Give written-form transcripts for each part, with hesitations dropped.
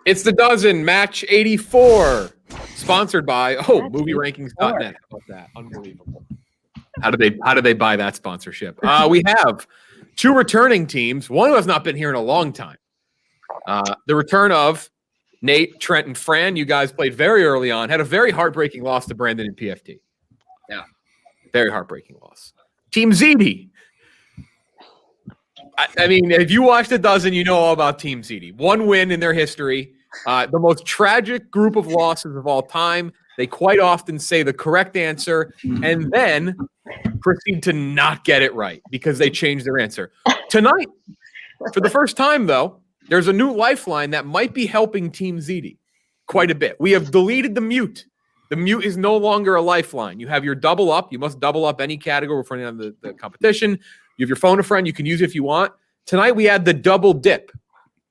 It's the dozen, match 84, sponsored by MovieRankings.net. How about that? Unbelievable. How did they buy that sponsorship? We have two returning teams, one who has not been here in a long time. The return of Nate, Trent, and Fran. You guys played very early on, had a very heartbreaking loss to Brandon and PFT. Yeah. Very heartbreaking loss. Team Ziti. I mean, if you watched a dozen, you know all about Team Ziti. One win in their history. The most tragic group of losses of all time. They quite often say the correct answer and then proceed to not get it right because they changed their answer. Tonight, for the first time, though, there's a new lifeline that might be helping Team Ziti quite a bit. We have deleted the mute. The mute is no longer a lifeline. You have your double up. You must double up any category in front of the competition. You have your phone a friend. You can use it if you want. Tonight, we had the double dip.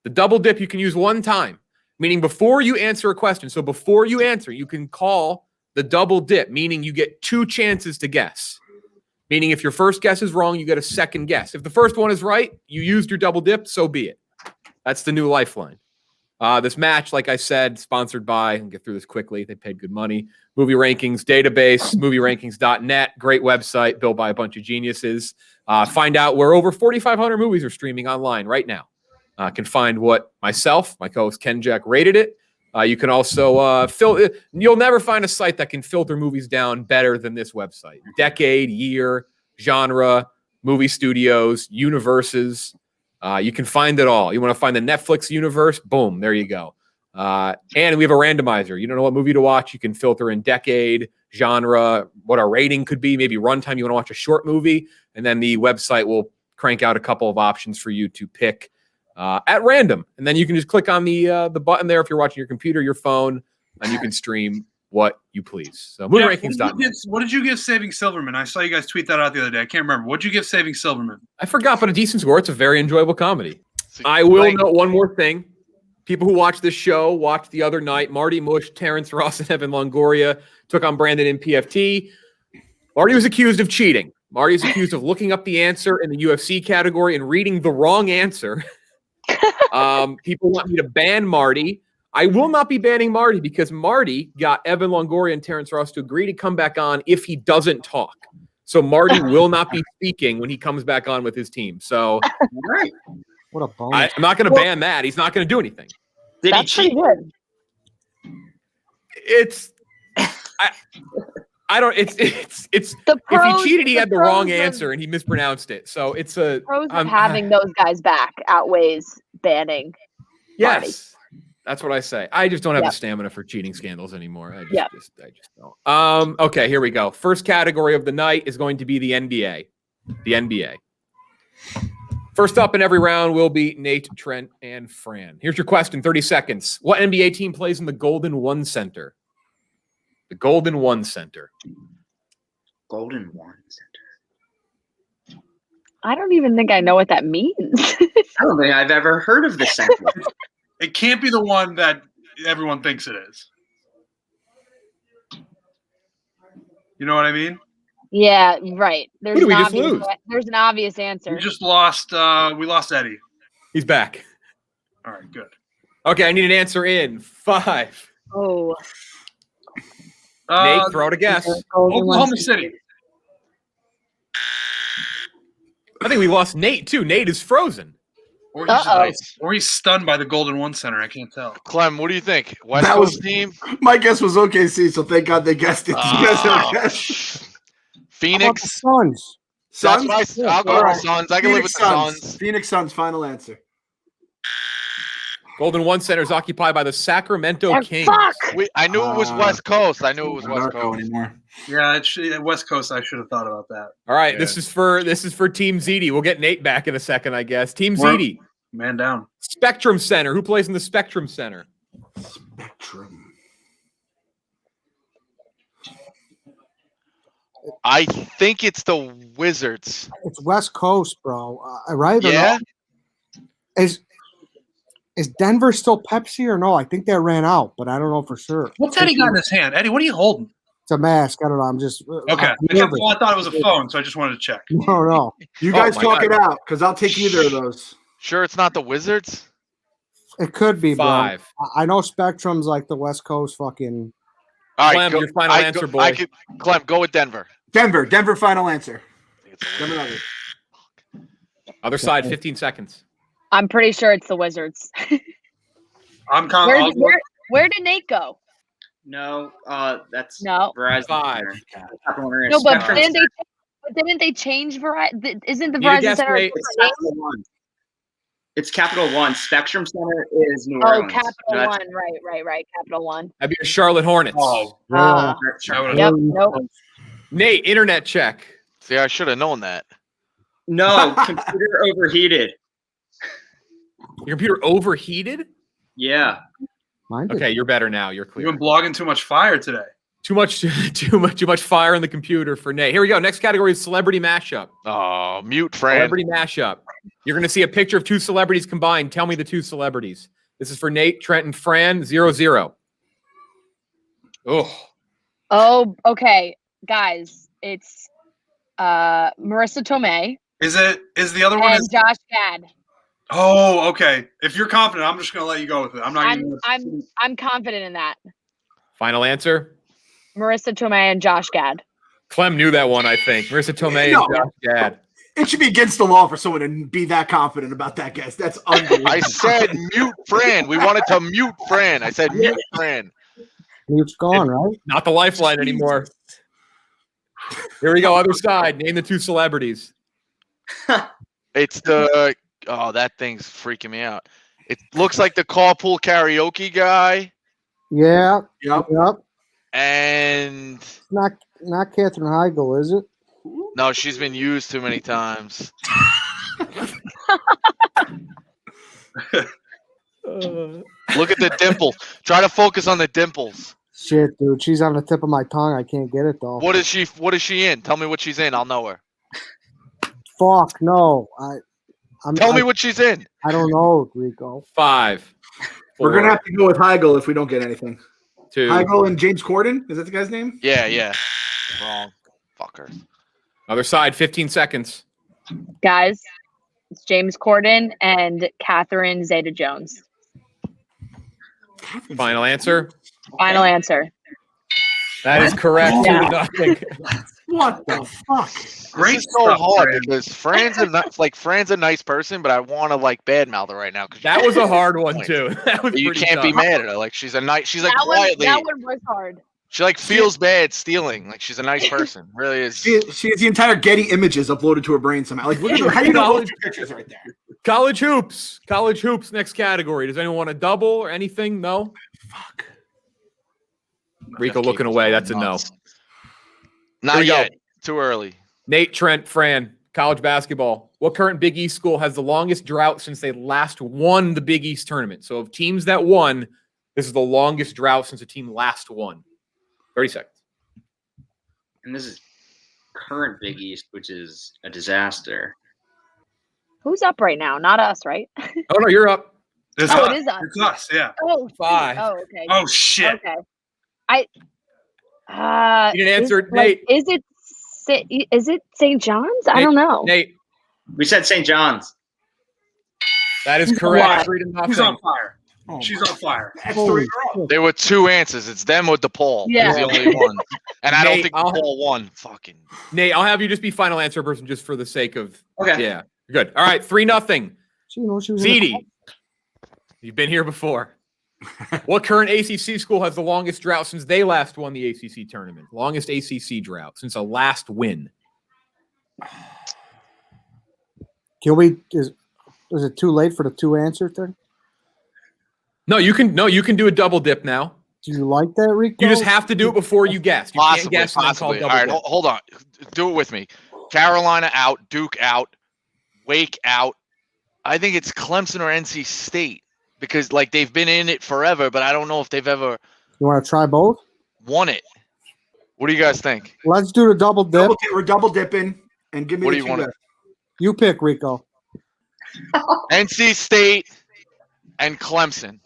The double dip you can use one time, meaning before you answer a question. So before you answer, you can call the double dip, meaning you get two chances to guess. Meaning if your first guess is wrong, you get a second guess. If the first one is right, you used your double dip, so be it. That's the new lifeline. This match, like I said, sponsored by, I'll get through this quickly. They paid good money. Movie Rankings database, movierankings.net. Great website built by a bunch of geniuses. Find out where over 4,500 movies are streaming online right now. Can find what myself, my co-host Ken Jack, rated it. You can also filter. You'll never find a site that can filter movies down better than this website. Decade, year, genre, movie studios, universes. You can find it all. You want to find the Netflix universe? Boom, there you go. And we have a randomizer. You don't know what movie to watch. You can filter in decade, genre, what our rating could be, maybe runtime. You want to watch a short movie, and then the website will crank out a couple of options for you to pick at random. And then you can just click on the button there if you're watching your computer, your phone, and you can stream what you please. So movierankings.net. What did you give Saving Silverman? I saw you guys tweet that out the other day. I can't remember. What did you give Saving Silverman? I forgot, but a decent score. It's a very enjoyable comedy. I will note one more thing. People who watch this show watched the other night. Marty Mush, Terrence Ross, and Evan Longoria took on Brandon in PFT. Marty was accused of cheating. Marty is accused of looking up the answer in the UFC category and reading the wrong answer. People want me to ban Marty. I will not be banning Marty because Marty got Evan Longoria and Terrence Ross to agree to come back on if he doesn't talk. So Marty will not be speaking when he comes back on with his team. So what a bonus. I'm not going to ban that. He's not going to do anything. Did he cheat? Good. I don't. It's The if pros, he cheated, he had the wrong pros answer and he mispronounced it. So it's a pros of having those guys back outweighs banning. Yes. That's what I say. I just don't have the stamina for cheating scandals anymore. I just don't. Okay, here we go. First category of the night is going to be the NBA. The NBA. First up in every round will be Nate, Trent, and Fran. Here's your question, 30 seconds. What NBA team plays in the Golden One Center? The Golden One Center. Golden One Center. I don't even think I know what that means. I don't think I've ever heard of the center. It can't be the one that everyone thinks it is. You know what I mean? Yeah, right. There's Who did an we just obvious, lose? there's an obvious answer. We just lost. We lost Eddie. He's back. All right, good. Okay, I need an answer in 5. Oh, Nate, throw out a guess. Oklahoma City. I think we lost Nate, too. Nate is frozen. Or he's stunned by the Golden One Center. I can't tell. Clem, what do you think? West Coast team? My guess was OKC, so thank God they guessed it. Phoenix? Suns. That's my, I'll go with the Suns. I can live with the Suns. Phoenix Suns, final answer. Golden One Center is occupied by the Sacramento Kings. I knew it was West Coast. I knew it was West Coast. Anymore. Yeah, West Coast. I should have thought about that. All right, this is for Team Ziti. We'll get Nate back in a second, I guess. Team Ziti. Man down. Spectrum Center. Who plays in the Spectrum Center? Spectrum. I think it's the Wizards. It's West Coast, bro. Right? Yeah. Is Denver still Pepsi or no? I think they ran out, but I don't know for sure. What's Eddie got in his hand? Eddie, what are you holding? It's a mask. I don't know. I'm just okay. I thought it was a phone, so I just wanted to check. No. You guys talk it out because I'll take either of those. Sure, it's not the Wizards. It could be, bro. 5. I know Spectrum's like the West Coast fucking. All right, Clem, go, your final answer, boy. Clem, go with Denver. Denver, final answer. Denver Nuggets. Other side, 15 seconds. I'm pretty sure it's the Wizards. I'm where, confident. did, where did Nate go? No, that's No. Verizon. 5. No, but Spectrum didn't they change Verizon? Isn't the Need a Verizon guess, Center? Nate? It's Capital One. It's Capital One. Spectrum Center is New Oh, Orleans. Capital No, that's- One. Right. Capital One. That'd be your Charlotte Hornets. Oh, Ah. I would've- Yep. Nope. Nate, internet check. See, I should have known that. No, computer overheated. Your computer overheated? Yeah. Mine did. Okay, you're better now. You're You've clear. been blogging too much fire today. Too much fire in the computer for Nate. Here we go. Next category is celebrity mashup. Oh, mute Fran. Celebrity mashup. You're going to see a picture of 2 celebrities combined. Tell me the 2 celebrities. This is for Nate, Trent, and Fran. 0-0. Oh, okay, guys. It's Marissa Tomei Is the other one? and Josh Gad. Oh, okay. If you're confident, I'm just gonna let you go with it. I'm not. I'm confident in that. Final answer. Marissa Tomei and Josh Gad. Clem knew that one, I think. Marissa Tomei No. and Josh Gad. It should be against the law for someone to be that confident about that, guys. That's unbelievable. I said mute Fran. We wanted to mute Fran. I said mute Fran. Mute's gone, right? Not the Lifeline anymore. Here we go. Other side. Name the 2 celebrities. It's the that thing's freaking me out. It looks like the carpool karaoke guy, Yeah. Yep. Yep. and Not Katherine Heigl, is it? no, she's been used too many times. Look at the dimple. Try to focus on the dimples. Shit, dude. She's on the tip of my tongue. I can't get it though. What is she in? Tell me what she's in. I'll know her. Fuck no. Tell me what she's in. I don't know, Rico. 5. We're 4, gonna have to go with Heigl if we don't get anything. 2. Heigl and James Corden. Is that the guy's name? Yeah. Wrong. Fucker. Other side. 15 seconds. Guys, it's James Corden and Catherine Zeta-Jones. Final answer. Final answer. That is correct. Yeah. 2-0. What the fuck? Great This is so stuff, hard Fran. because Fran's a nice person, but I want to badmouth her right now. That was a hard one too. That was You pretty can't be tough. mad at her. Like she's That quietly. one was hard. She feels bad stealing. Like she's a nice person. Really is. She has the entire Getty images uploaded to her brain somehow. Like, look at her. How do you know those pictures right there? College hoops. College hoops. Next category. Does anyone want a double or anything? No. Fuck. Rico looking away. That's a no. Here Not we go. yet. Too early. Nate, Trent, Fran. College basketball. What current Big East school has the longest drought since they last won the Big East tournament? So of teams that won, this is the longest drought since a team last won. 30 seconds. And this is current Big East, which is a disaster. Who's up right now? Not us, right? Oh no, you're up. It's Oh, us. it is us. It's us. Yeah. Oh, 5. Oh, okay. Oh shit. Okay. You didn't answer it, Nate. Is it St. John's? I don't know. Nate, We said St. John's. that is correct. Yeah. 3-0. She's on fire. Oh, She's on fire. That's Holy 3 in a row. There were 2 answers. It's them or DePaul. Yeah. It was the only one. And I don't Nate, think I'll- DePaul won. Fucking. Nate, I'll have you just be final answer person just for the sake of Okay. yeah. Good. All right, 3-0. She knows she was in the Ziti. You've been here before. What current ACC school has the longest drought since they last won the ACC tournament? Longest ACC drought since a last win. Can we? Is it too late for the 2 answer thing? No, you can do a double dip now. Do you like that, Rico? You just have to do it before you guess. You can't Possibly. guess and then call Possibly. All double right. dip. Hold on. Do it with me. Carolina out. Duke out. Wake out. I think it's Clemson or NC State because they've been in it forever, but I don't know if they've ever You want to try both? won it. What do you guys think? Let's do the double dip. We're double dipping, and give me What the do you two want? best. You pick, Rico. NC State and Clemson.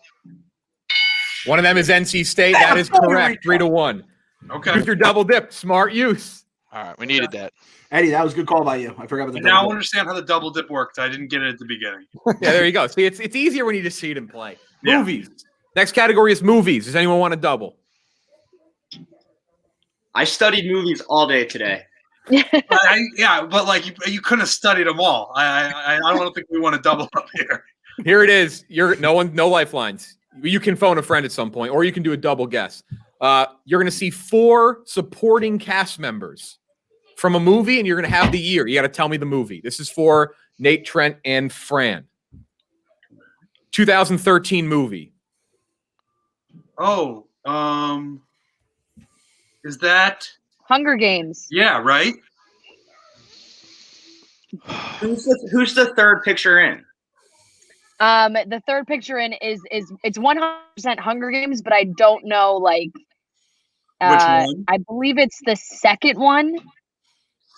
One of them is NC State. That is correct. 3-1. Okay. Use your double dip. Smart use. All right, we needed that. Eddie, that was a good call by you. I forgot about the And now I double. understand how the double dip worked. I didn't get it at the beginning. Yeah, there you go. See, it's easier when you just see it in play. Yeah. Movies. Next category is movies. Does anyone want to double? I studied movies all day today. But like you couldn't have studied them all. I don't think we want to double up here. Here it is. No lifelines. You can phone a friend at some point, or you can do a double guess. You're going to see 4 supporting cast members from a movie, and you're going to have the year. You got to tell me the movie. This is for Nate, Trent, and Fran. 2013 movie. Oh, is that? Hunger Games. Yeah, right. Who's the third picture in? The third picture in is it's 100% Hunger Games, but I don't know like. Which one? I believe it's the second one.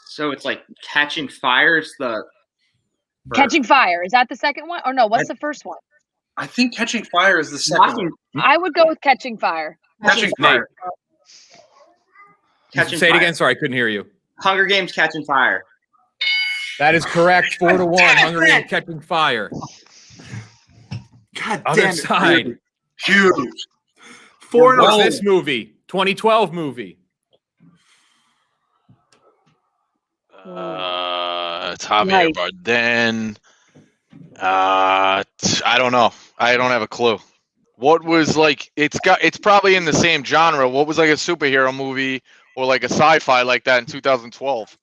So it's like Catching Fire is the Catching Fire. Is that the second one? Or no, what's the first one? I think Catching Fire is the second one. I would go with Catching Fire. Catching Fire. Say it again. Sorry, I couldn't hear you. Hunger Games Catching Fire. That is correct. 4-1. Hunger Games Catching Fire. God Other damn it. side. Huge. 4 What's 0. this movie? 2012 movie. It's Javier Bardem. I don't know. I don't have a clue. What was like? It's probably in the same genre. What was like a superhero movie or like a sci-fi like that in 2012?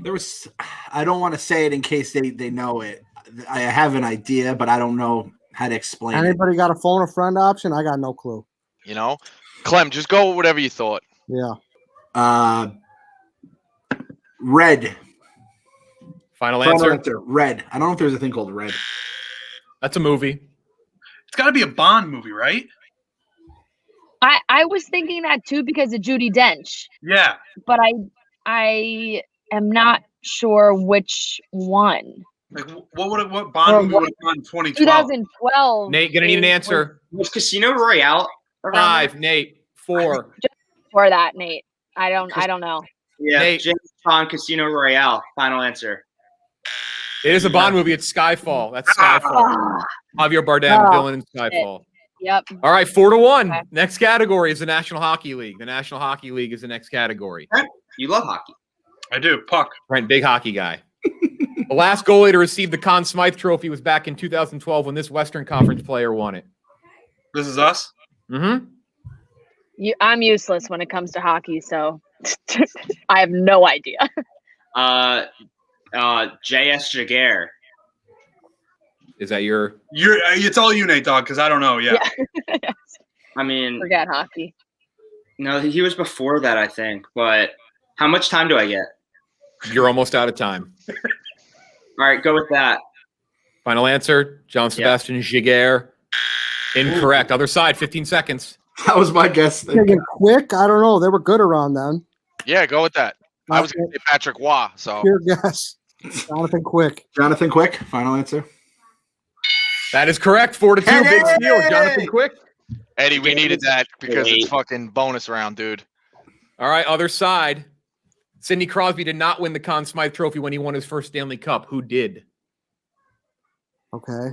There was. I don't want to say it in case they know it. I have an idea, but I don't know how to explain it. Anybody got a phone a friend option? I got no clue. You know, Clem, just go with whatever you thought. Yeah. Red. Final answer. Red. I don't know if there's a thing called Red. That's a movie. It's got to be a Bond movie, right? I was thinking that too because of Judi Dench, Yeah. but I am not sure which one. Like what Bond movie would have done in 2012? 2012. Nate, gonna need an answer. Was Casino Royale around 5. there? Nate. 4. For that, Nate. I don't know. Yeah, Nate. James Bond Casino Royale. Final answer. It is a Bond movie. It's Skyfall. That's Skyfall. Ah, Javier Bardem, Oh, villain in Skyfall. yep. All right, 4-1. Okay. Next category is the National Hockey League. The National Hockey League is the next category. You love hockey. I do. Puck. Brent, big hockey guy. The last goalie to receive the Conn Smythe Trophy was back in 2012 when this Western Conference player won it. This is us. Mm-hmm. I'm useless when it comes to hockey, so I have no idea. J.S. Jaguar. Is that your? It's all you, Nate, dog, because I don't know. Yeah. I mean, Forget hockey. no, he was before that, I think. But how much time do I get? You're almost out of time. All right, go with that. Final answer, John Sebastian Jaguar. Incorrect. Other side, 15 seconds. That was my guess. Thinking quick? I don't know. They were good around then. Yeah, go with that. I was going to say Patrick Waugh. So Pure guess. Jonathan Quick. Jonathan Quick. Final answer. That is correct. 4-2. Big steal. Jonathan Quick. Eddie, we needed that because it's fucking bonus round, dude. All right, other side. Sidney Crosby did not win the Conn Smythe Trophy when he won his first Stanley Cup. Who did? Okay.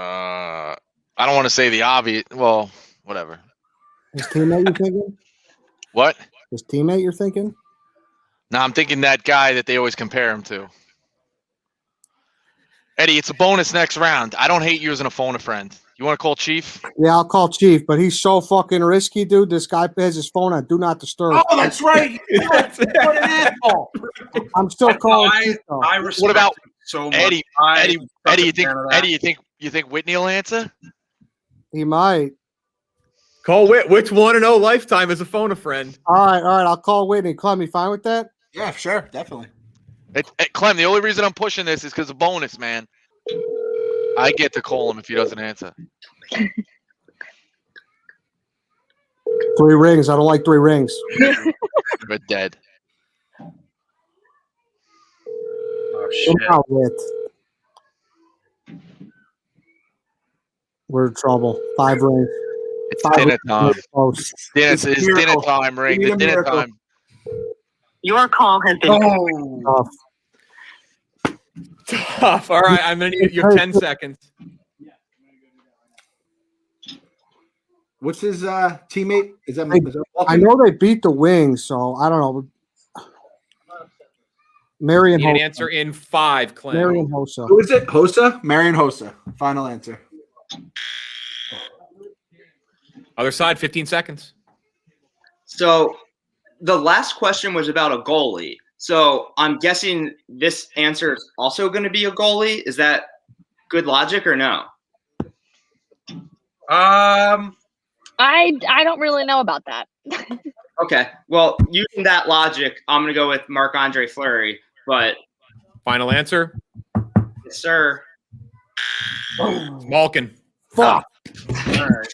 I don't want to say the obvious. Well, whatever. His teammate you're thinking? What? His teammate you're thinking? No, I'm thinking that guy that they always compare him to. Eddie, it's a bonus next round. I don't hate using a phone a friend. You want to call Chief? Yeah, I'll call Chief, but he's so fucking risky, dude. This guy has his phone on Do Not Disturb. Oh, that's right. What an asshole. I'm still calling I, Chief, though. I respect What about him so much. Eddie? I Eddie, fucking you think? fan of that. Eddie, you think Whitney will answer? He might. Call which 1-0 lifetime is a phone a friend? All right. I'll call Whitney. Clem, you fine with that? Yeah, sure. Definitely. Clem, the only reason I'm pushing this is because of bonus, man. I get to call him if he doesn't answer. 3 rings. I don't like 3 rings. We're dead. Oh, shit. Come out with. We're in trouble. 5 rings. It's dinner time. Close. It's dinner Miracle. time, Ring. We need The a dinner miracle. time. Your call has been. Oh, Tough. All right, I'm gonna need you have 10 seconds. What's his teammate? Is that I know they beat the Wings, so I don't know. Marion Need an Hossa. answer in 5, Clem. Marion Hossa. Who is it? Hossa? Marion Hossa. Final answer. Other side, 15 seconds. So the last question was about a goalie. So I'm guessing this answer is also going to be a goalie. Is that good logic or no? I don't really know about that. Okay. Well, using that logic, I'm going to go with Marc-Andre Fleury. But Final answer. yes, sir. Malkin. Fuck. All right.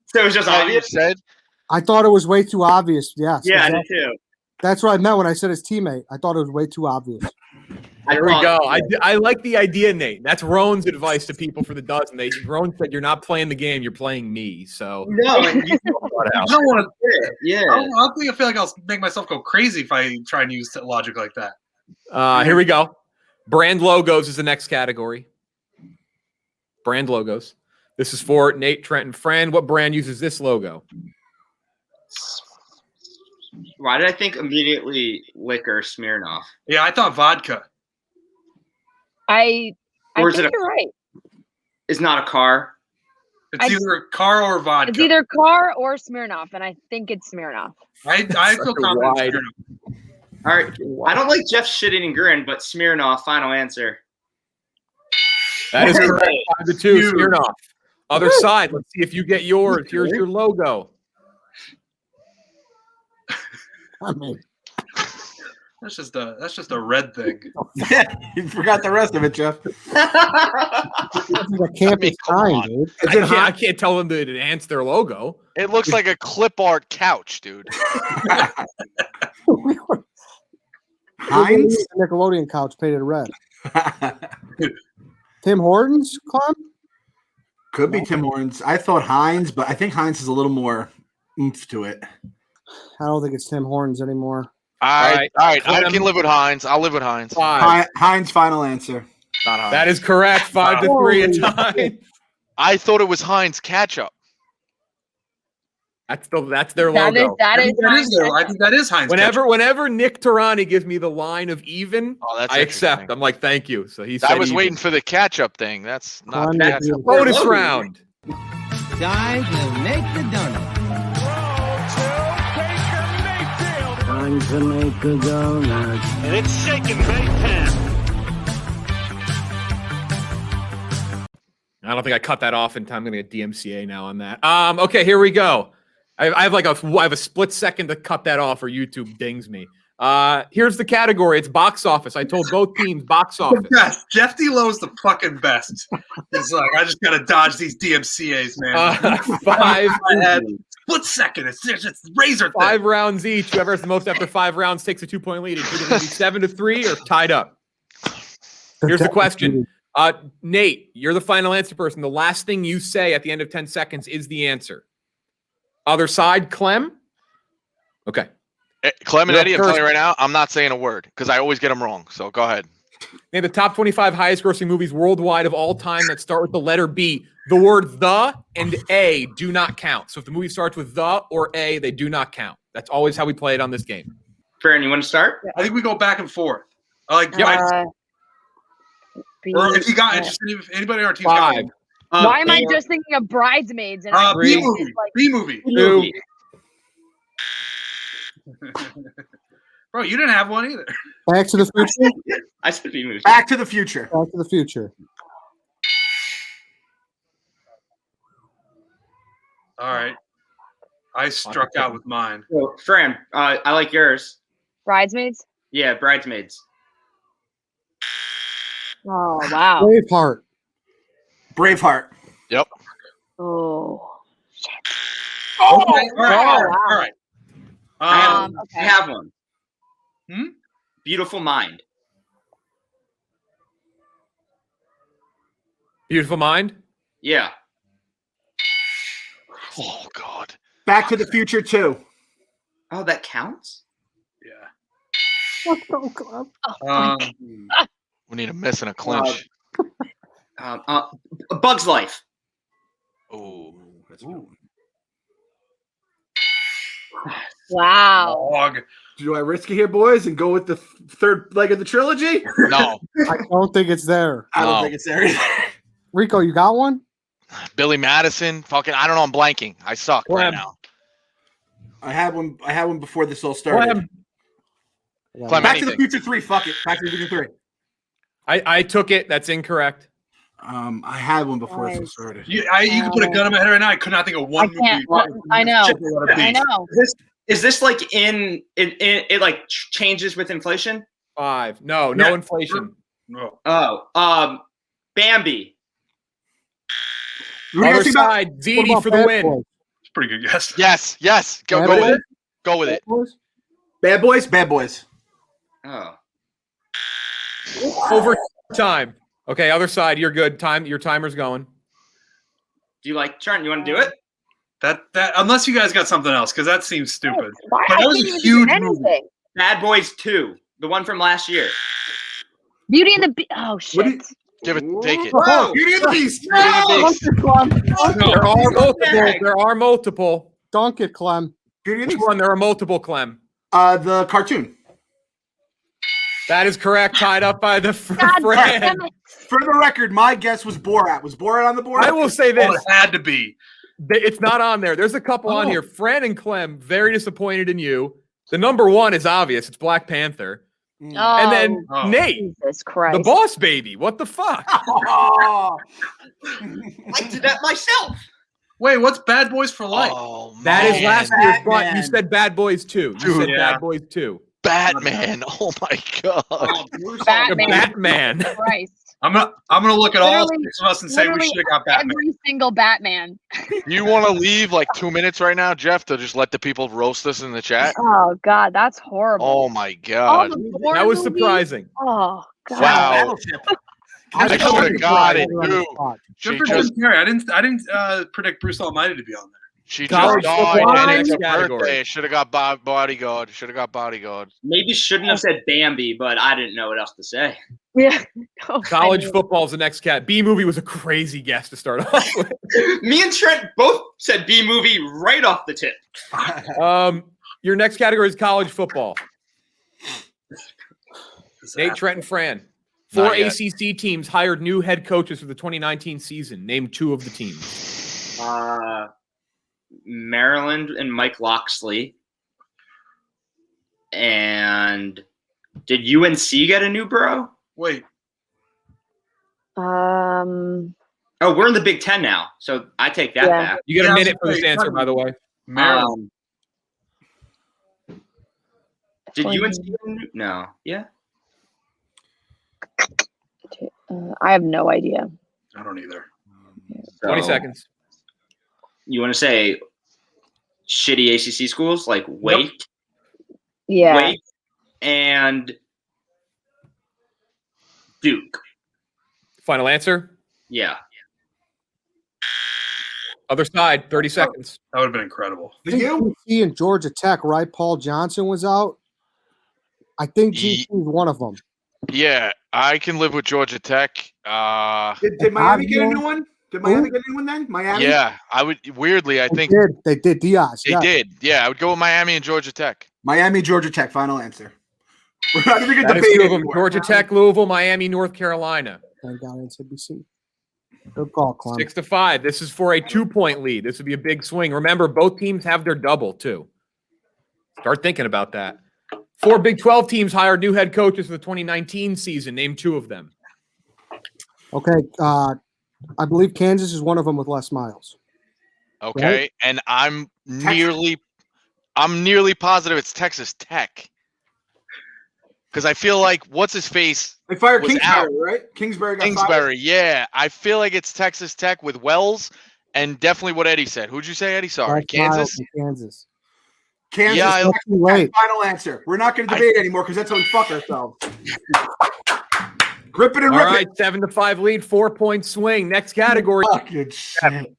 So it was just How you obvious. said? I thought it was way too obvious. Yes. Yeah, I exactly. did too. That's what I meant when I said his teammate. I thought it was way too obvious. There we go. I like the idea, Nate. That's Roan's advice to people for the dozen. Roan said, "You're not playing the game. You're playing me." So No, and you I don't want to. yeah. I feel like I'll make myself go crazy if I try and use logic like that. here we go. Brand logos is the next category. Brand logos. This is for Nate, Trent, and Fran. What brand uses this logo? Why did I think immediately liquor Smirnoff? Yeah, I thought vodka. I Or is think it a- you're right. It's not a car. It's I- either a car or vodka. It's either Carr or Smirnoff, and I think it's Smirnoff. I feel confident. wide- Smirnoff. All right. I don't like Jeff shitting and grin, but Smirnoff, final answer. That is correct. 5-2. Huge. Smirnoff. Other side. Let's see if you get yours. Here's your logo. I mean, That's just a red thing. You forgot the rest of it, Jeff. that can't be come kind, on. dude. I can't tell them to enhance their logo. It looks like a clip art couch, dude. Heinz? The Nickelodeon couch painted red. Tim Hortons, Clem? Could be Tim Hortons. I thought Heinz, but I think Heinz is a little more oomph to it. I don't think it's Tim Hortons anymore. All right. I Clem. can live with Heinz. I'll live with Heinz. 5. Heinz, final answer. Not Heinz. That is correct. 5-3 a tie. I thought it was Heinz ketchup. That's their That is logo. that I is think that is there. I Heinz. think that is Heinz. ketchup. Whenever Nick Tarani gives me the line of even, Oh, that's I accept. interesting. I'm like, thank you. So he said I was even. waiting for the catch-up thing. That's not Clem, ketchup. you- Bonus round. Time to make the donut. Time to make the donut. And it's shaking bake pan. I don't think I cut that off in time. I'm gonna get DMCA now on that. Okay, here we go. I have a split second to cut that off, or YouTube dings me. Here's the category. It's box office. I told both teams box office. The best. Jeff D. Lowe's the fucking best. It's like I just gotta dodge these DMCA's, man. 5 Split second. It's razor thin. 5 rounds each. Whoever has the most after 5 rounds takes a 2-point lead. It's either going to be 7-3 or tied up. Here's the question. Nate, you're the final answer person. The last thing you say at the end of 10 seconds is the answer. Other side, Clem? Okay. Clem and You're Eddie, I'm first. telling you right now, I'm not saying a word because I always get them wrong. So go ahead. Name the top 25 highest grossing movies worldwide of all time that start with the letter B. The word the and A do not count. So if the movie starts with the or A, they do not count. That's always how we play it on this game. Fran, you want to start? I think we go back and forth. Like, B- or if you got if anybody on our team got 5. one. Why am I four. just thinking of Bridesmaids? And I B think movie? it's like, B movie. 2. Bro, you didn't have one either. Back to the Future? I said B movie. Back to the Future. Back to the Future. All right. I struck out with mine. So, Fran, I like yours. Bridesmaids. Yeah, Bridesmaids. Oh wow. Braveheart. Braveheart. Yep. Oh. Okay. All right. wow. All right. I Okay. have one. Hmm? Beautiful Mind. Beautiful Mind? Yeah. Oh God. Back to the Future 2. Oh, that counts? Yeah. Let's go, Clem. We need a miss and a clinch. Bug's Life. Oh, That's a good one. Wow. Dog. Do I risk it here, boys, and go with the third leg of the trilogy? no. I don't think it's there. I don't No. think it's there either. Rico, you got one? Billy Madison. Fucking. I don't know. I'm blanking. I suck right Clem. now. I had one before this all started. Clem. Clem, Back to the anything. Future 3. Fuck it. Back to the Future 3. I took it. That's incorrect. I had one before this all started. You can put a gun in my head right now. I could not think of one I can't. movie. I know. I know. know. Is this like it like changes with inflation? 5. No Yeah. inflation. No. Oh, Bambi. Who do you Other guys think about- side, What Ziti about for the Bad win. Boys? It's a pretty good guess. Yes. Go Bad with Boys? it. Go with it. Bad Boys? Bad Boys? Bad Boys. Oh. Over time. Okay, other side, you're good. Your timer's going. Do you like Trent? You want to do it? That unless you guys got something else, because that seems stupid. Why? But I that was can't a even huge do movie. anything. Bad Boys 2, the one from last year. Beauty and the Beast. Oh What do shit. Give it. Take it. Whoa, Beauty and the Beast. Dunk it, Clem. There are multiple. There are multiple. Dunk it, Clem. Beauty and the Which Beast. one? There are multiple, Clem. The cartoon. That is correct. Tied up by the God Fran. damn it. For the record, my guess was Borat. Was Borat on the board? I will say Oh, this. it had to be. It's not on there. There's a couple on Oh. here. Fran and Clem, very disappointed in you. The number one is obvious. It's Black Panther. Oh, And then Oh. Nate, Jesus Christ. the boss baby. What the fuck? Oh. I did that myself. Wait, what's Bad Boys for Life? Oh, That is man. last year's but Batman. you said Bad Boys 2. You Dude, said yeah. Bad Boys 2. Batman. Oh my God. Batman. Batman. Christ. I'm gonna look at all Literally- 6 of us and say we literally should have got Batman. Every single Batman. You want to leave like 2 minutes right now, Jeff, to just let the people roast us in the chat? Oh God, that's horrible. Oh my All God. the Bourne That was movies? surprising. Oh God. Wow. Battleship. I should have got it, too. She Good for just, Jim Carrey. I didn't predict Bruce Almighty to be on there. she College just football died, and next it's her category. birthday. Should have got bodyguard. Should have got bodyguard. Maybe shouldn't have said Bambi, but I didn't know what else to say. Yeah. Oh, College I mean, football is the next cat. B movie was a crazy guess to start off with. Me and Trent both said B movie right off the tip. Your next category is college football. Nate, Disaster. Trent, and Fran. 4 Not yet. ACC teams hired new head coaches for the 2019 season. Name 2 of the teams. Maryland and Mike Loxley. And did UNC get a new borough? Wait, Um. Oh, we're in the Big Ten now, so I take that Yeah. back. You get Yeah, a minute for wait, this answer, by the way. Maryland. Did UNC get a new? No. Yeah. I have no idea. I don't either. 20 So, seconds. You want to say shitty ACC schools like Wake, Yeah. Wake, and Duke? Final answer. Yeah. Other side, 30 seconds. That would have been incredible. The U? GT and Georgia Tech, right? Paul Johnson was out. I think Ye- GT is one of them. Yeah, I can live with Georgia Tech. Did Miami get a new one? Did Miami get a new one then? Miami? Yeah, I would. Weirdly, I think They did. Diaz. they Yeah. did. Yeah, I would go with Miami and Georgia Tech. Miami, Georgia Tech. Final answer. We're not even going That to is debate 2 of them. anymore. Georgia Tech, Louisville, Miami, North Carolina. Thank God it's NBC. Good call, Clem. 6-5. This is for a 2-point lead. This would be a big swing. Remember, both teams have their double, too. Start thinking about that. 4 Big 12 teams hired new head coaches for the 2019 season. Name 2 of them. Okay. I believe Kansas is one of them with Les Miles. Okay, and I'm nearly positive it's Texas Tech. Because I feel like what's his face They fired was Kingsbury, out. right? Kingsbury got fired. Kingsbury. Yeah, I feel like it's Texas Tech with Wells, and definitely what Eddie said. Who'd you say, Eddie? Sorry, Les Miles Kansas. and Kansas. Kansas. Yeah, I- Texas Too late. Tech. Final answer. We're not going to debate anymore because that's how we fuck ourselves. Grip it and All rip right, it. 7-5 lead, 4-point swing. Next category. Fucking shit.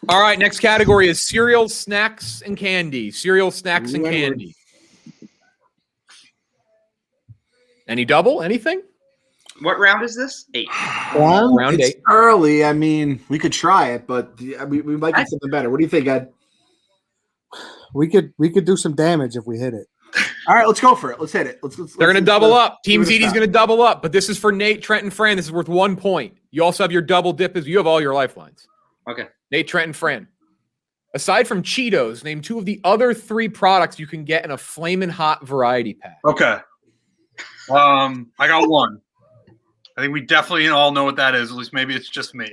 All right, next category is cereal, snacks, and candy. Cereal, snacks, and candy. Any double? Anything? What round is this? 8. Round It's 8. early. I mean, we could try it, but we might get something better. What do you think, Ed? We could do some damage if we hit it. All right, let's go for it. Let's hit it. They're going to double up. Team give it a Ziti's shot. going to double up, but this is for Nate, Trent, and Fran. This is worth 1 point. You also have your double dip. You have all your lifelines. Okay. Nate, Trent, and Fran. Aside from Cheetos, name 2 of the other 3 products you can get in a Flamin' Hot variety pack. Okay. I got one. I think we definitely all know what that is. At least maybe it's just me.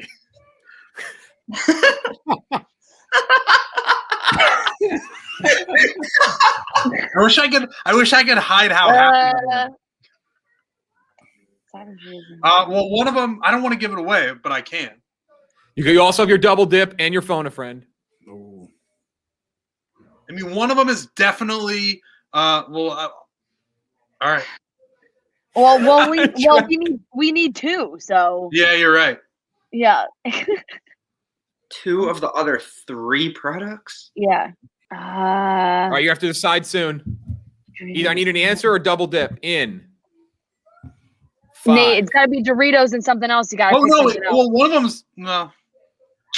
I wish I could hide how happy I am. Well, one of them, I don't want to give it away, but I can. You also have your double dip and your phone a friend. I mean, one of them is definitely all right. Well, we need 2. So Yeah, you're right. yeah, 2 of the other 3 products? yeah. All right, you have to decide soon. Either I need an answer or double dip in. 5. Nate, it's got to be Doritos and something else. You got to. Oh no! Well, one of them's no.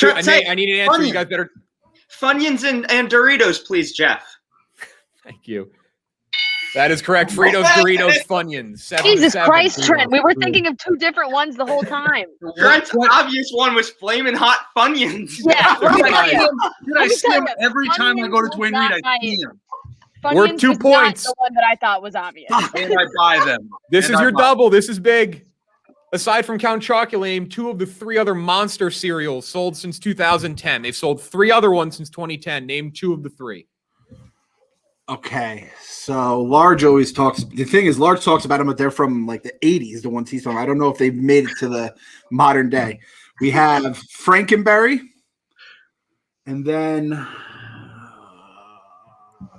Nate, I need an answer. You guys better. Funyuns and Doritos, please, Jeff. Thank you. That is correct. Fritos, Doritos, Funyuns. Jesus 7-7. Christ, Trent. We were thinking of 2 different ones the whole time. Trent's obvious one was Flamin' Hot Funyuns. Yeah. I see him every time I go to Dwayne Reed. I see him. Worth 2 points. The one that I thought was obvious. And I buy them. This is your double. This is big. Aside from Count Chocula, 2 of the 3 other Monster cereals sold since 2010. They've sold 3 other ones since 2010. Name 2 of the 3. Okay, so Large always talks. The thing is, Large talks about them, but they're from like the 80s, the ones he's talking. I don't know if they've made it to the modern day. We have Frankenberry, and then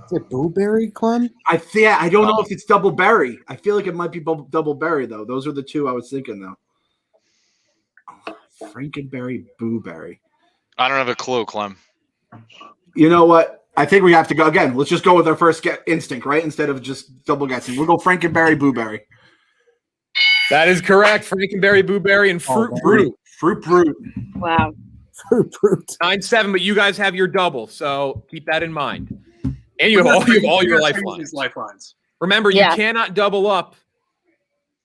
Is it Blueberry, Clem? I don't know if it's Double Berry. I feel like it might be Double Berry though. Those are the 2 I was thinking though. Frankenberry, Blueberry. I don't have a clue, Clem. You know what? I think we have to go again. Let's just go with our first instinct, right? Instead of just double guessing. We'll go Frankenberry, Blueberry. That is correct. Frankenberry, Blueberry, and Fruit Brute. Fruit Brute. Wow. Fruit Brute. 9-7, but you guys have your double, so keep that in mind. And you have all your lifelines. Remember, you cannot double up.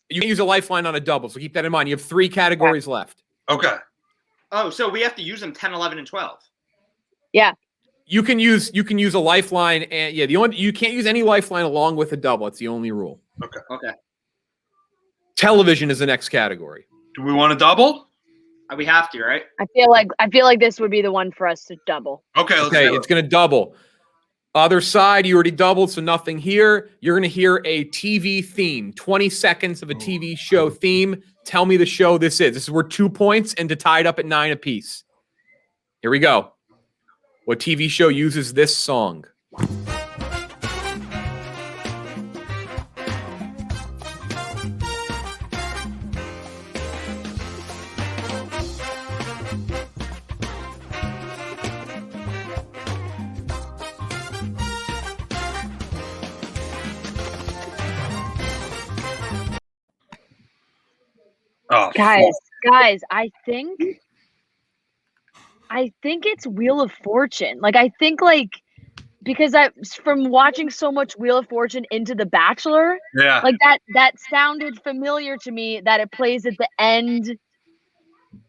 You can use a lifeline on a double, so keep that in mind. You have 3 categories left. Okay. Oh, so we have to use them 10, 11, and 12. Yeah. You can use a lifeline, and you can't use any lifeline along with a double. It's the only rule. Okay. Television is the next category. Do we want to double? We have to, right? I feel like this would be the one for us to double. Okay. Let's do It's going to double. Other side, you already doubled, so nothing here. You're going to hear a TV theme, 20 seconds of a TV show theme. Tell me the show this is. This is worth 2 points and to tie it up at 9 apiece. Here we go. What TV show uses this song? Oh, Guys, I think it's Wheel of Fortune. Because from watching so much Wheel of Fortune into The Bachelor, that sounded familiar to me, that it plays at the end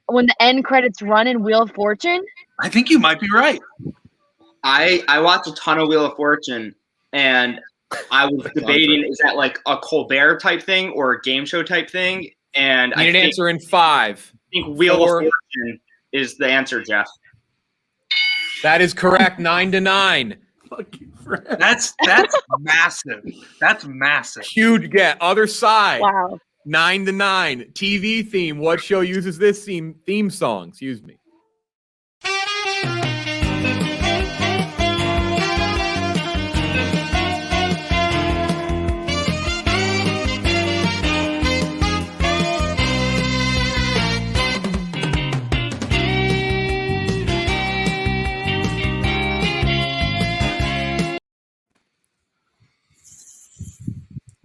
when the end credits run in Wheel of Fortune. I think you might be right. I watched a ton of Wheel of Fortune, and I was debating, is that like a Colbert type thing or a game show type thing? And I need an answer in 5. I think Wheel of Fortune is the answer, Jeff. That is correct. 9-9. That's massive. That's massive. Huge get. Other side. Wow. 9-9. TV theme. What show uses this theme song? Excuse me.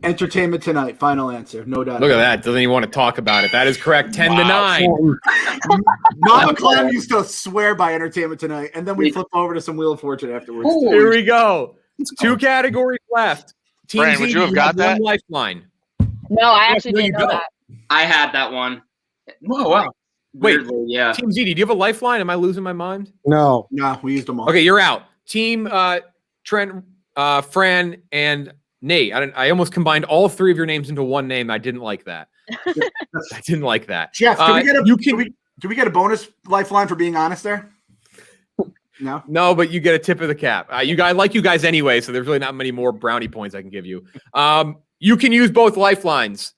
Entertainment Tonight. Final answer. No doubt. Look at that. Doesn't even want to talk about it. That is correct. 10-9. Mama Clem used to swear by Entertainment Tonight, and then we flip over to some Wheel of Fortune afterwards. Here we go. 2 categories left. Team Fran, would Ziti, you have got that? one lifeline. No, I actually No, you didn't know don't. that. I had that one. Oh, wow. Wait, Weirdly, yeah. Team Ziti, do you have a lifeline? Am I losing my mind? No. No, we used them all. Okay, you're out. Team Trent, Fran, and Nate. I almost combined all 3 of your names into one name. I didn't like that. I didn't like that. Jeff, do we get a bonus lifeline for being honest there? No. No, but you get a tip of the cap. You guys like you guys anyway, so there's really not many more brownie points I can give you. You can use both lifelines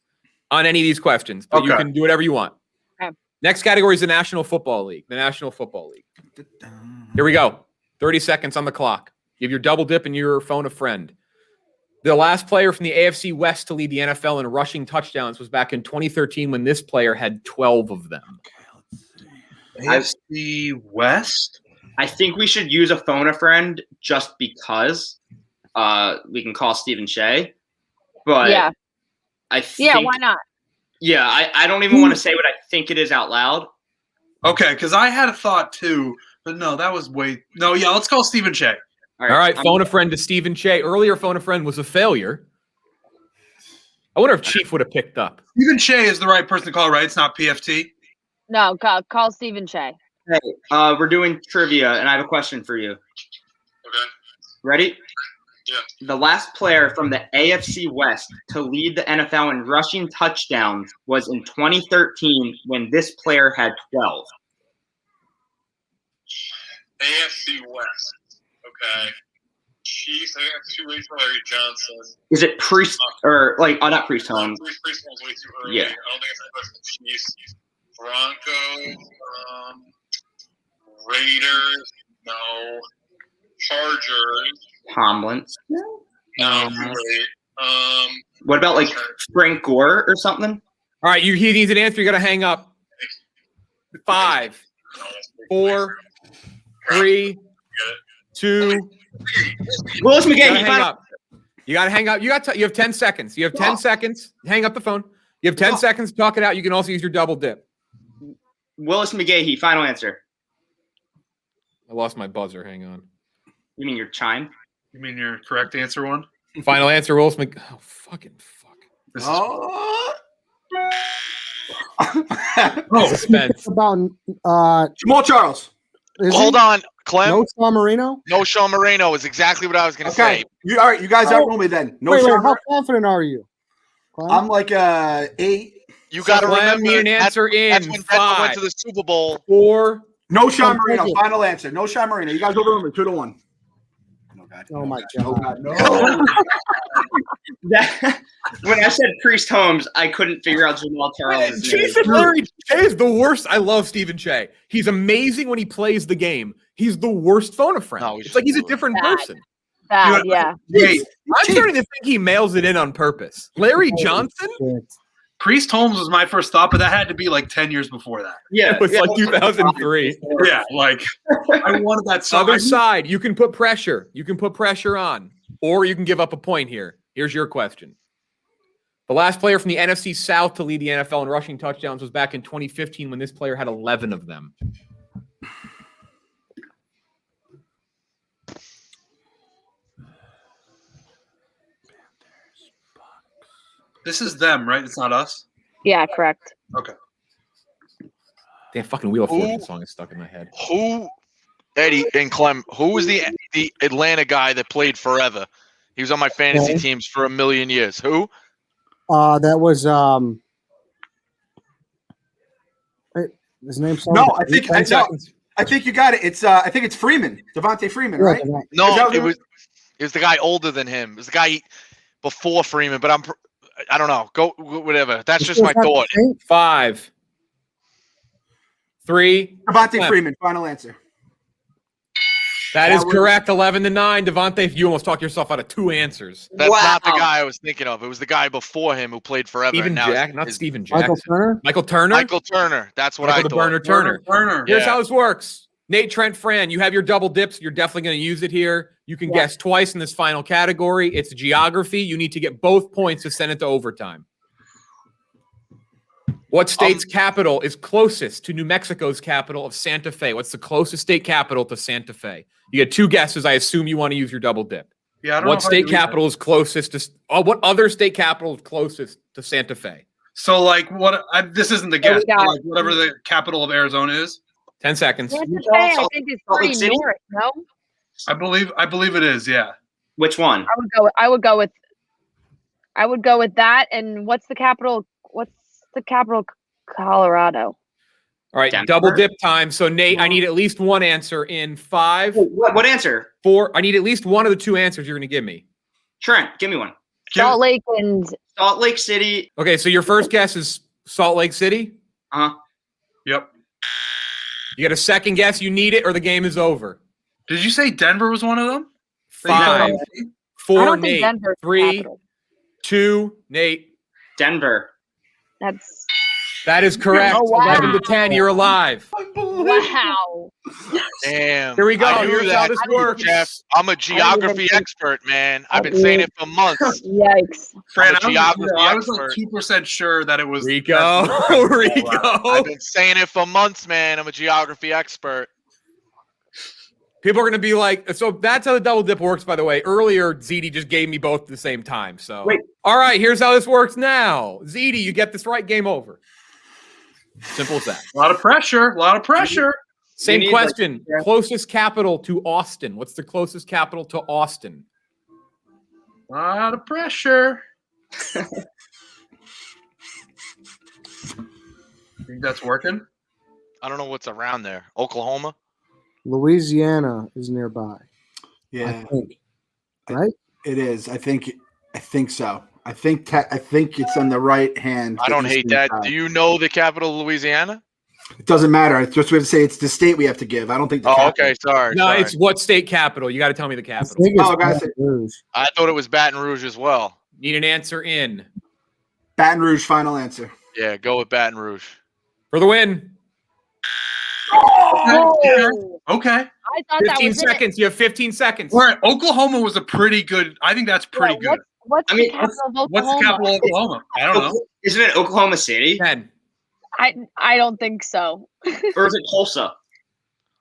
on any of these questions, but you can do whatever you want. Okay. Next category is the National Football League. The National Football League. Here we go. 30 seconds on the clock. Give your double dip and your phone a friend. The last player from the AFC West to lead the NFL in rushing touchdowns was back in 2013 when this player had 12 of them. AFC West? I think we should use a phone a friend just because we can call Stephen Shea. But yeah. I think, why not? Yeah, I don't even want to say what I think it is out loud. Okay, because I had a thought too, but no, that was way. No, yeah, let's call Stephen Shea. All right, phone a friend to Stephen Shea. Earlier, phone a friend was a failure. I wonder if Chief would have picked up. Stephen Shea is the right person to call, right? It's not PFT. No, call Stephen Shea. Hey, we're doing trivia, and I have a question for you. Okay. Ready? Yeah. The last player from the AFC West to lead the NFL in rushing touchdowns was in 2013 when this player had 12. AFC West. Okay. Chiefs. I think that's too late for Larry Johnson. Is it Priest or like not Priest Holmes? Priest Holmes way too early. Yeah. I don't think it's anybody from the Chiefs. Broncos. Raiders. No. Chargers. Tomlins. No. Wait. What about like Frank Gore or something? All right, he needs an answer. You got to hang up. 5, 4, 3, 2. Willis McGahee. You got to hang up. You have 10 seconds. You have 10 seconds. Hang up the phone. You have 10 seconds to talk it out. You can also use your double dip. Willis McGahee. Final answer. I lost my buzzer. Hang on. You mean your chime? You mean your correct answer one? Final answer, Willis McGahee. Oh, fuck. Suspense. About Jamal Charles. Hold on, Clem. No Sean Marino? No Sean Marino is exactly what I was going to say. All right, you guys outrule me then. No wait, Sean how confident are you? Clem? I'm like 8. You got to remember me an answer that's in when Denver 5, went to the Super Bowl. 4. No Sean Marino. Final answer. No Sean Marino. You guys overrule me 2-1. Oh my God. Oh God, no. When I said Priest Holmes, I couldn't figure out Jamal Charles. Jason Larry Shea is the worst. I love Stephen Shea. He's amazing when he plays the game. He's the worst phone a friend. No, it's like he's a different person. Bad, yeah. I'm starting to think he mails it in on purpose. Larry Johnson? Priest Holmes was my first thought, but that had to be like 10 years before that. Yeah, it was like 2003. Yeah, like I wanted that song. Other side, you can put pressure. You can put pressure on, or you can give up a point here. Here's your question. The last player from the NFC South to lead the NFL in rushing touchdowns was back in 2015 when this player had 11 of them. This is them, right? It's not us? Yeah, correct. Okay. Damn, fucking Wheel of Fortune song is stuck in my head. Who, Eddie and Clem, who was the Atlanta guy that played forever? He was on my fantasy teams for a million years. Who? That was his name. No, I think you got it. It's I think it's Freeman, Devontae Freeman, right? No, it was the guy older than him. It was the guy before Freeman, but I don't know. Go whatever. That's just my thought. 5, 3. Devontae Freeman. Final answer. That is correct. 11-9. Devontae, you almost talked yourself out of 2 answers. That's not the guy I was thinking of. It was the guy before him who played forever. Steven Jackson. Michael Turner. Michael Turner. That's what I thought. Turner. Here's how this works. Nate, Trent, Fran, you have your double dips. You're definitely going to use it here. You can guess twice in this final category. It's geography. You need to get both points to send it to overtime. What state's capital is closest to New Mexico's capital of Santa Fe? What's the closest state capital to Santa Fe? You get 2 guesses. I assume you want to use your double dip. Yeah, I don't what know state capital is closest to? What other state capital is closest to Santa Fe? So, like, this isn't the guess. But like, whatever the capital of Arizona is. 10 seconds. Santa Fe, I think, is pretty north. No, I believe it is. Yeah. Which one? I would go with that. And what's the capital? What's the capital? Colorado. All right, Denver? double dip time. So Nate, I need at least one answer in 5. What answer? 4. I need at least one of the 2 answers you're going to give me. Trent, give me one. Salt Lake City. Okay, so your first guess is Salt Lake City? Yep. You get a second guess, you need it, or the game is over. Did you say Denver was one of them? 5, 4, Nate. Denver's 3, capital. 2, Nate. Denver. That is correct. Oh, wow. 11 to 10, you're alive. Wow. Damn. Here we go. I knew Here's how that, this works. Jeff. I'm a geography expert, man. I've been saying it for months. Yikes. Fran, I was like 2% sure that it was Rico. Rico. I've been saying it for months, man. I'm a geography expert. People are going to be like, so that's how the double dip works, by the way. Earlier, Ziti just gave me both at the same time. So, Wait. All right, here's how this works now. Ziti, you get this right, game over. Simple as that. A lot of pressure. Same question. Closest capital to Austin. What's the closest capital to Austin? A lot of pressure. Think that's working? I don't know what's around there. Oklahoma? Louisiana is nearby. Yeah, I think. Right? It is. I think so. I think it's on the right hand. I don't hate that. Do you know the capital of Louisiana? It doesn't matter. I just want to say it's the state we have to give. I don't think. Okay. Sorry. No, it's what state capital? You got to tell me the capital. I thought it was Baton Rouge as well. Need an answer in. Baton Rouge. Final answer. Yeah, go with Baton Rouge for the win. Oh. Okay. I thought 15 seconds. You have 15 seconds. All right. Oklahoma was a pretty good. I think that's pretty good. What's the capital of Oklahoma? What's the capital of Oklahoma? I don't know. Isn't it Oklahoma City? 10. I don't think so. Or is it Tulsa?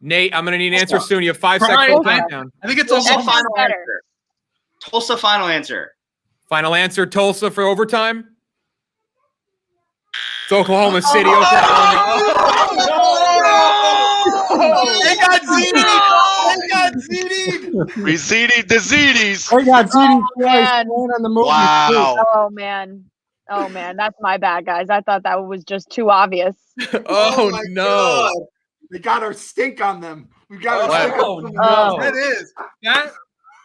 Nate, I'm going to need an answer soon. You have 5 seconds. I think it's Tulsa. also Final answer. Tulsa. Final answer. Final answer. Tulsa for overtime. It's Oklahoma City. They got Ziti. They got Ziti. We Ziti'd the Zitis. They got Ziti twice man. on the movie. Wow. Oh man, that's my bad, guys. I thought that was just too obvious. Oh my no. God. They got our stink on them. We got our stink on them. Oh. That is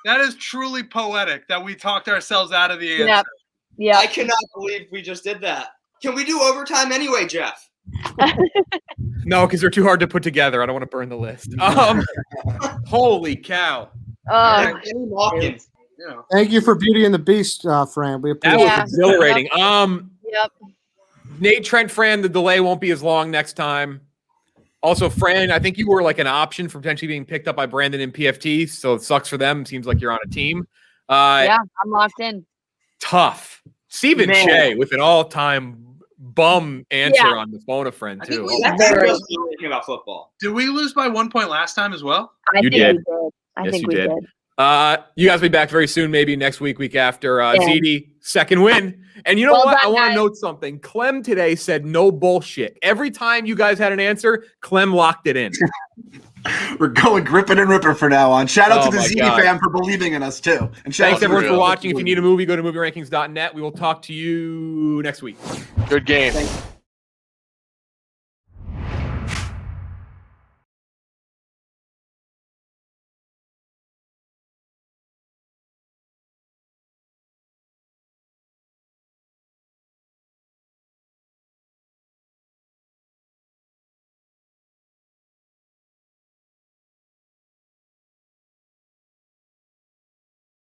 that is truly poetic that we talked ourselves out of the answer. Yeah. I cannot believe we just did that. Can we do overtime anyway, Jeff? No, because they're too hard to put together. I don't want to burn the list. Holy cow. Thank you for Beauty and the Beast, Fran. We appreciate That was exhilarating. Yep. Nate, Trent, Fran, the delay won't be as long next time. Also, Fran, I think you were like an option for potentially being picked up by Brandon and PFT, so it sucks for them. Seems like you're on a team. Yeah, I'm locked in. Tough. Stephen Shea with an all-time bum answer on the phone a friend, too. Thinking about football. Did we lose by 1 point last time as well? I think did. we did. I think you we did. did. You guys will be back very soon, maybe next week after. Ziti, second win. And you know what? I want to note something. Clem today said no bullshit. Every time you guys had an answer, Clem locked it in. We're going gripping and ripping for now on. Shout out to the my Ziti God. fam for believing in us, too. And Thanks, everyone, for watching. If you need a movie, go to movierankings.net. We will talk to you next week. Good game.